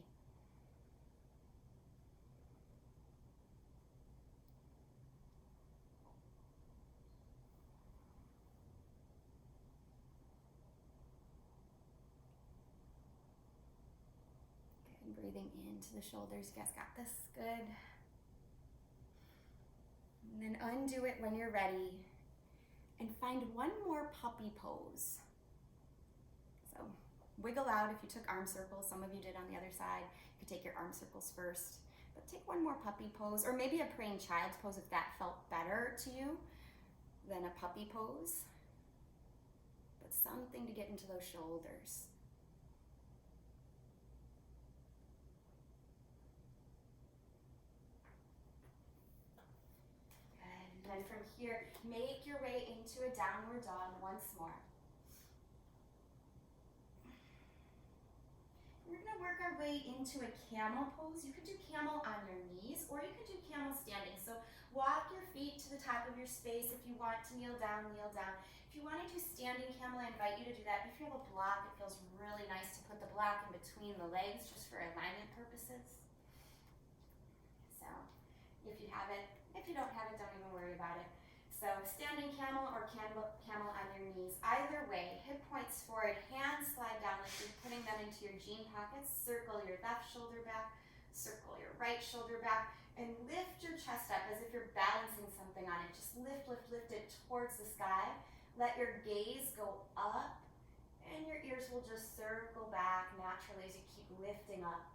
Breathing into the shoulders. You guys got this. Good. And then undo it when you're ready. And find one more puppy pose. So wiggle out if you took arm circles. Some of you did on the other side. You could take your arm circles first. But take one more puppy pose, or maybe a praying child's pose if that felt better to you than a puppy pose. But something to get into those shoulders. And from here, make your way into a downward dog once more. We're going to work our way into a camel pose. You could do camel on your knees, or you could do camel standing. So walk your feet to the top of your space. If you want to kneel down, kneel down. If you want to do standing camel, I invite you to do that. If you have a block, it feels really nice to put the block in between the legs just for alignment purposes. So if you have it, if you don't have it, don't even worry about it. So standing camel or camel on your knees. Either way, hip points forward, hands slide down like you're putting them into your jean pockets. Circle your left shoulder back, circle your right shoulder back, and lift your chest up as if you're balancing something on it. Just lift, lift, lift it towards the sky. Let your gaze go up, and your ears will just circle back naturally as you keep lifting up.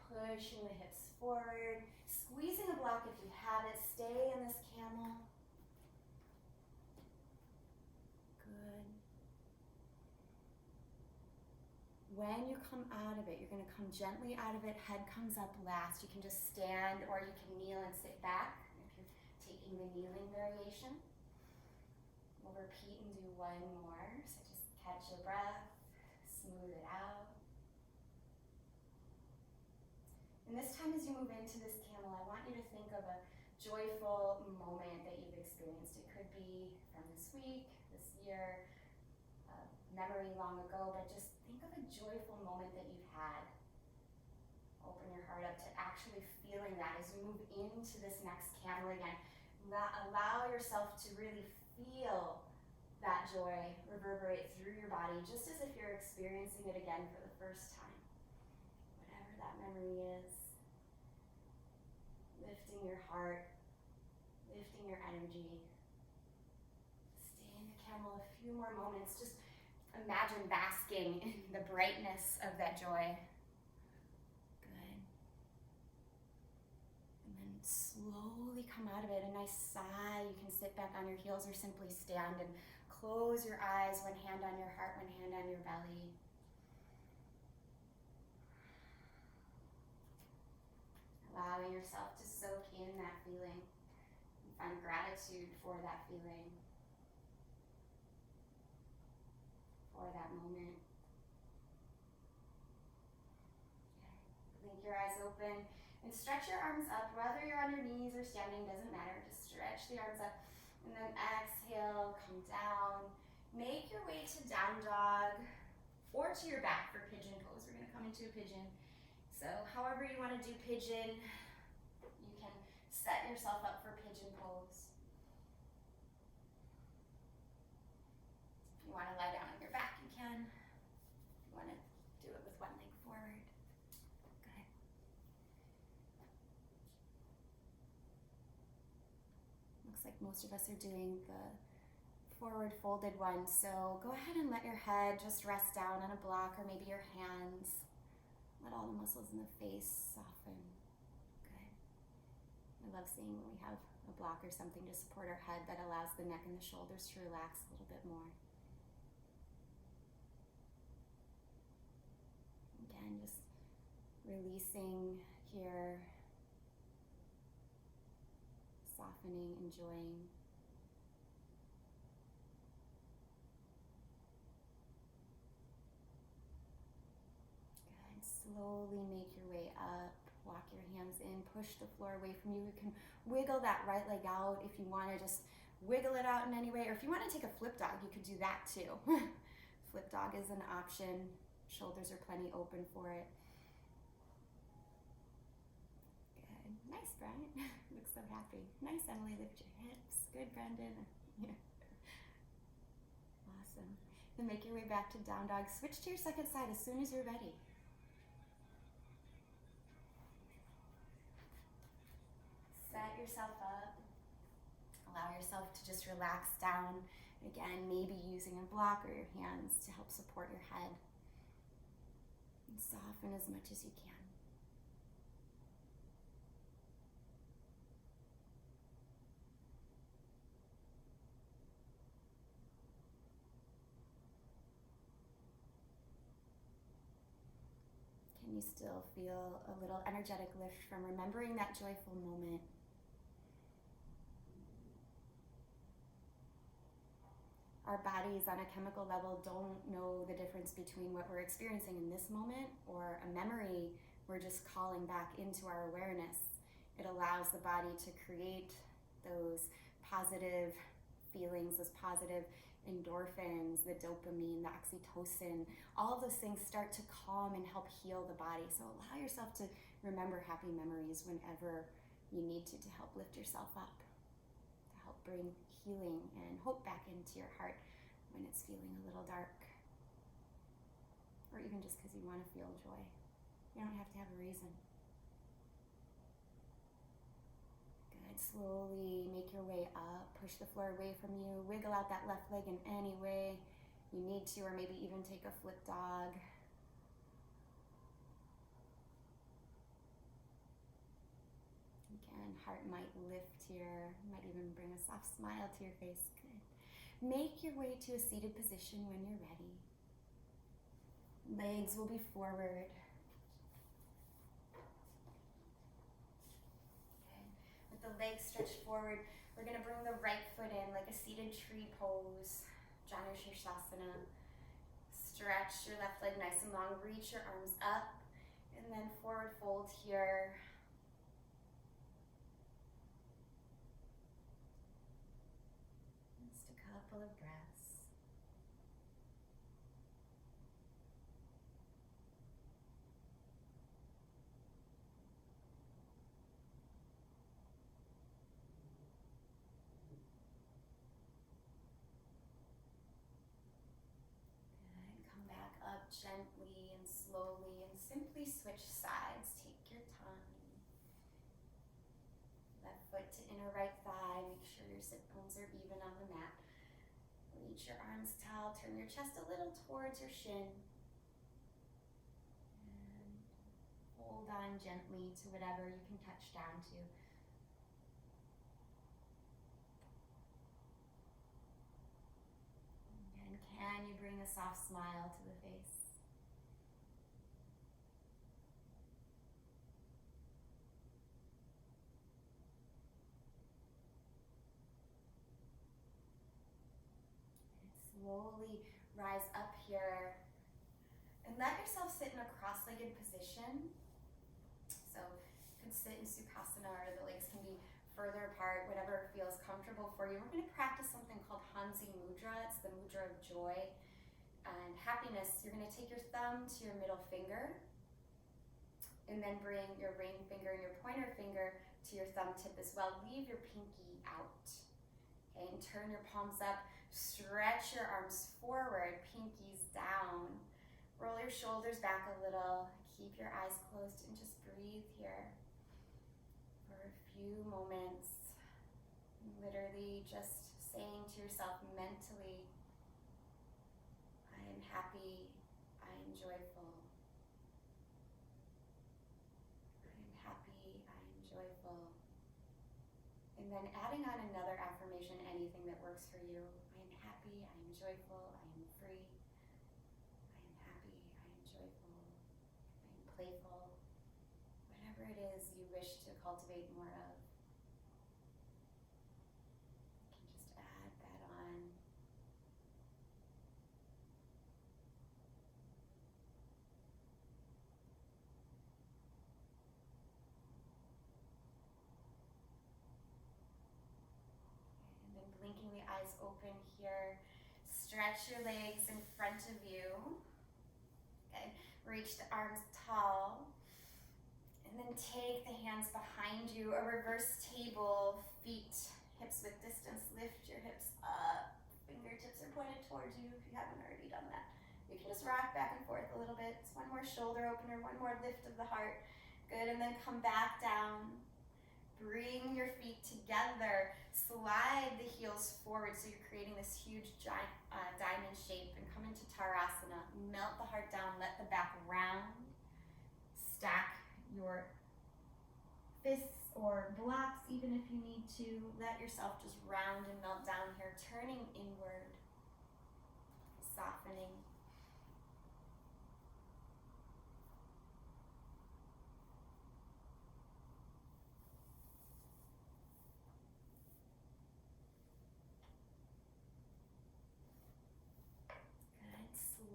Pushing the hips forward, squeezing a block if you have it. Stay in this camel. Good. When you come out of it, you're going to come gently out of it. Head comes up last. You can just stand or you can kneel and sit back if you're taking the kneeling variation. We'll repeat and do one more. So just catch your breath, smooth it out. And this time as you move into this camel, I want you to think of a joyful moment that you've experienced. It could be from this week, this year, a memory long ago, but just think of a joyful moment that you've had. Open your heart up to actually feeling that as you move into this next camel again. Allow yourself to really feel that joy reverberate through your body, just as if you're experiencing it again for the first time. Whatever that memory is, lifting your heart, lifting your energy. Stay in the camel a few more moments. Just imagine basking in the brightness of that joy. Good. And then slowly come out of it. A nice sigh. You can sit back on your heels or simply stand and close your eyes, one hand on your heart, one hand on your belly. Allowing yourself to soak in that feeling and find gratitude for that feeling, for that moment. Okay. Blink your eyes open and stretch your arms up. Whether you're on your knees or standing, doesn't matter. Just stretch the arms up and then exhale, come down. Make your way to down dog or to your back for pigeon pose. We're gonna come into a pigeon. So however you want to do pigeon, you can set yourself up for pigeon pose. If you want to lie down on your back, you can. If you want to do it with one leg forward. Good. Looks like most of us are doing the forward folded one, so go ahead and let your head just rest down on a block or maybe your hands. Let all the muscles in the face soften. Good. I love seeing when we have a block or something to support our head that allows the neck and the shoulders to relax a little bit more. Again, just releasing here, softening, enjoying. Slowly make your way up, walk your hands in, push the floor away from you. You can wiggle that right leg out if you want to just wiggle it out in any way, or if you want to take a flip dog, you could do that too. Flip dog is an option. Shoulders are plenty open for it. Good. Nice, Brian. Looks so happy. Nice, Emily. Lift your hips. Good, Brendan. Awesome. Then make your way back to down dog. Switch to your second side as soon as you're ready. Set yourself up. Allow yourself to just relax down. Again, maybe using a block or your hands to help support your head. And soften as much as you can. Can you still feel a little energetic lift from remembering that joyful moment? Our bodies on a chemical level don't know the difference between what we're experiencing in this moment or a memory we're just calling back into our awareness. It allows the body to create those positive feelings, those positive endorphins, the dopamine, the oxytocin. All of those things start to calm and help heal the body. So allow yourself to remember happy memories whenever you need to help lift yourself up, to help bring healing and hope back into your heart when it's feeling a little dark, or even just because you want to feel joy. You don't have to have a reason. Good. Slowly make your way up, push the floor away from you, wiggle out that left leg in any way you need to, or maybe even take a flip dog. Heart might lift here, might even bring a soft smile to your face. Good. Make your way to a seated position when you're ready. Legs will be forward. Okay. With the legs stretched forward, we're going to bring the right foot in like a seated tree pose, Janu Shirsasana. Stretch your left leg nice and long, reach your arms up, and then forward fold here. Couple of breaths. slowly and simply switch sides. Take your time. Left foot to inner right thigh. Make sure your sit bones are even on the mat. Reach your arms tall. Turn your chest a little towards your shin. And hold on gently to whatever you can touch down to. And can you bring a soft smile to the face? Slowly rise up here and let yourself sit in a cross-legged position. So you can sit in Sukhasana, or the legs can be further apart, whatever feels comfortable for you. We're going to practice something called Hansi Mudra. It's the mudra of joy and happiness. You're going to take your thumb to your middle finger and then bring your ring finger and your pointer finger to your thumb tip as well. Leave your pinky out. Okay, and turn your palms up. Stretch your arms forward, pinkies down. Roll your shoulders back a little. Keep your eyes closed and just breathe here for a few moments. Literally just saying to yourself mentally, I am happy, I am joyful. I am happy, I am joyful. And then adding on another affirmation, anything that works for you. I am happy, I am joyful, I am free. I am happy, I am joyful, I am playful. Whatever it is you wish to cultivate more of. You can just add that on. Blinking the eyes open here. Stretch your legs in front of you. Okay, reach the arms tall. And then take the hands behind you, a reverse table, feet, hips width distance. Lift your hips up. Fingertips are pointed towards you if you haven't already done that. You can just rock back and forth a little bit. It's one more shoulder opener, one more lift of the heart. Good, and then come back down. Bring your feet together. Slide the heels forward so you're creating this huge giant diamond shape, and come into Tarasana. Melt the heart down, let the back round. Stack your fists or blocks even if you need to. Let yourself just round and melt down here, turning inward, softening.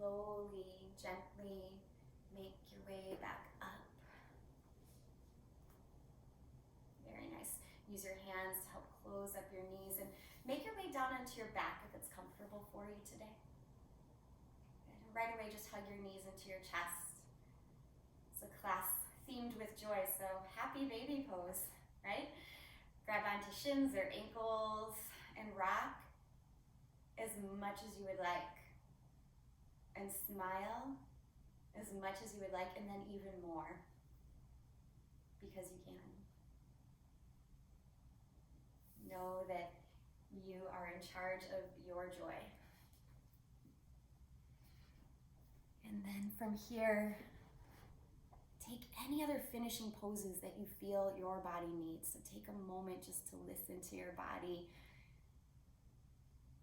Slowly, gently make your way back up. Very nice. Use your hands to help close up your knees and make your way down onto your back if it's comfortable for you today. And right away, just hug your knees into your chest. It's a class themed with joy, so happy baby pose, right? Grab onto shins or ankles and rock as much as you would like. And smile as much as you would like, and then even more, because you can. Know that you are in charge of your joy. And then from here, take any other finishing poses that you feel your body needs. So take a moment just to listen to your body.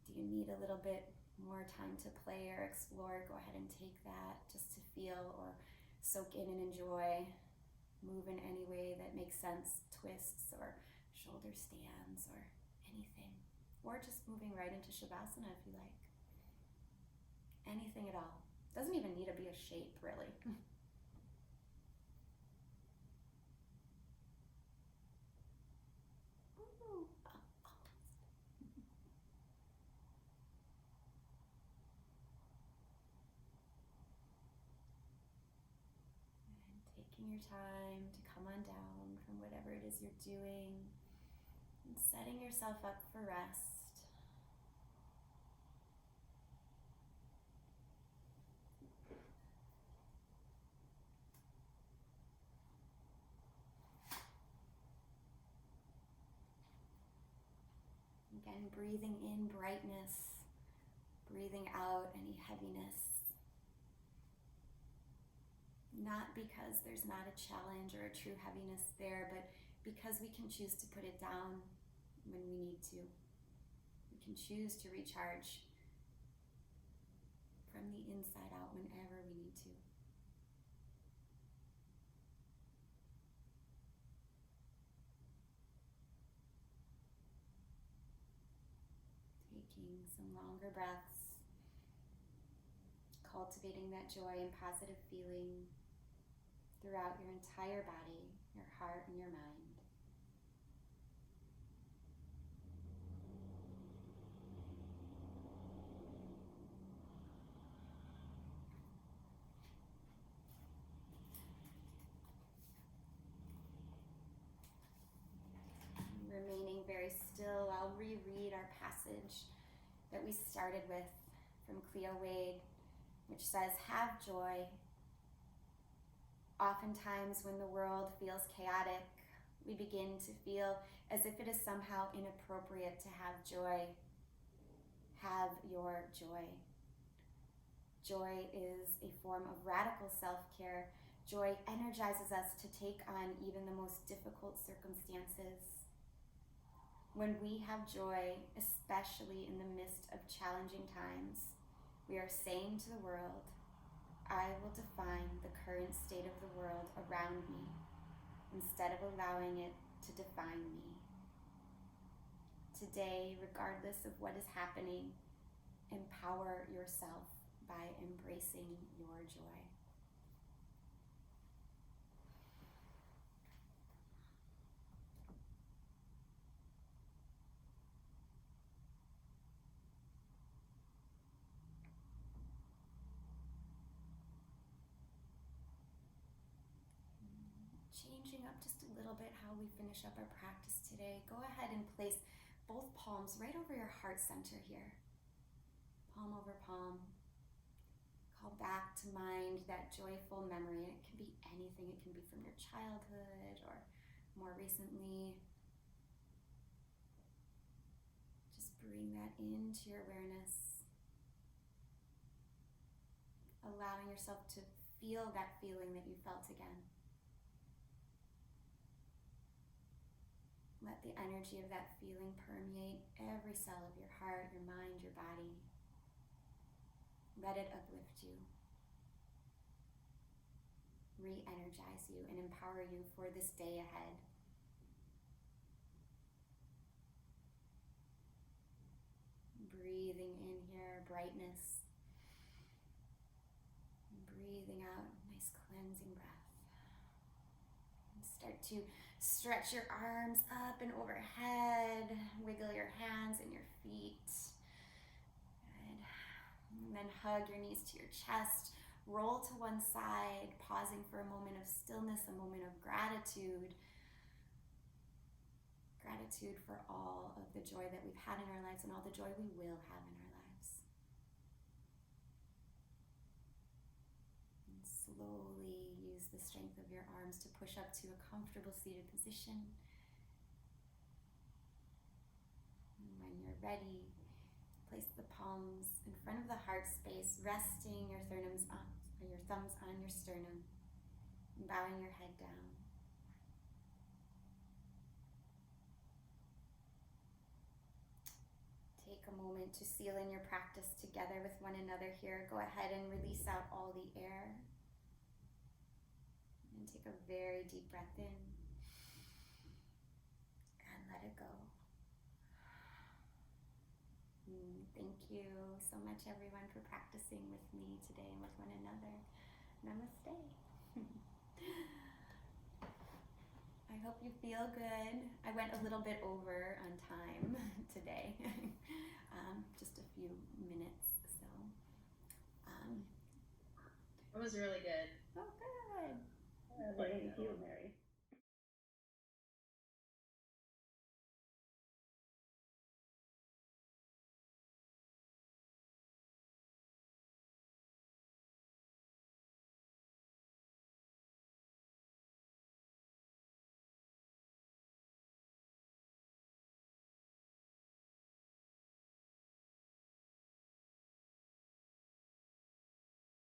Do you need a little bit more time to play or explore? Go ahead and take that just to feel or soak in and enjoy. Move in any way that makes sense, twists or shoulder stands or anything. Or just moving right into Shavasana if you like. Anything at all. Doesn't even need to be a shape, really. Taking your time to come on down from whatever it is you're doing and setting yourself up for rest. Again, breathing in brightness, breathing out any heaviness. Not because there's not a challenge or a true heaviness there, but because we can choose to put it down when we need to. We can choose to recharge from the inside out whenever we need to. Taking some longer breaths, cultivating that joy and positive feeling throughout your entire body, your heart and your mind. Remaining very still, I'll reread our passage that we started with from Cleo Wade, which says, "Have joy. Oftentimes when the world feels chaotic, we begin to feel as if it is somehow inappropriate to have joy. Have your joy. Joy is a form of radical self-care. Joy energizes us to take on even the most difficult circumstances. When we have joy, especially in the midst of challenging times, we are saying to the world, I will define the current state of the world around me instead of allowing it to define me. Today, regardless of what is happening, empower yourself by embracing your joy." Changing up just a little bit how we finish up our practice today, go ahead and place both palms right over your heart center here. Palm over palm. Call back to mind that joyful memory. It can be anything. It can be from your childhood or more recently. Just bring that into your awareness. Allowing yourself to feel that feeling that you felt again. Let the energy of that feeling permeate every cell of your heart, your mind, your body. Let it uplift you, re-energize you, and empower you for this day ahead. Breathing in here, brightness. Breathing out, nice cleansing breath. And start to stretch your arms up and overhead. Wiggle your hands and your feet. Good. And then hug your knees to your chest. Roll to one side, pausing for a moment of stillness, a moment of gratitude. Gratitude for all of the joy that we've had in our lives and all the joy we will have in our lives. And slowly use the strength of your arms to push up to a comfortable seated position. And when you're ready, place the palms in front of the heart space, resting your thumbs on your sternum, and bowing your head down. Take a moment to seal in your practice together with one another here. Go ahead and release out all the air. And take a very deep breath in. And let it go. Thank you so much, everyone, for practicing with me today and with one another. Namaste. I hope you feel good. I went a little bit over on time today, just a few minutes. So, it was really good. Oh, good. Thank you, Mary.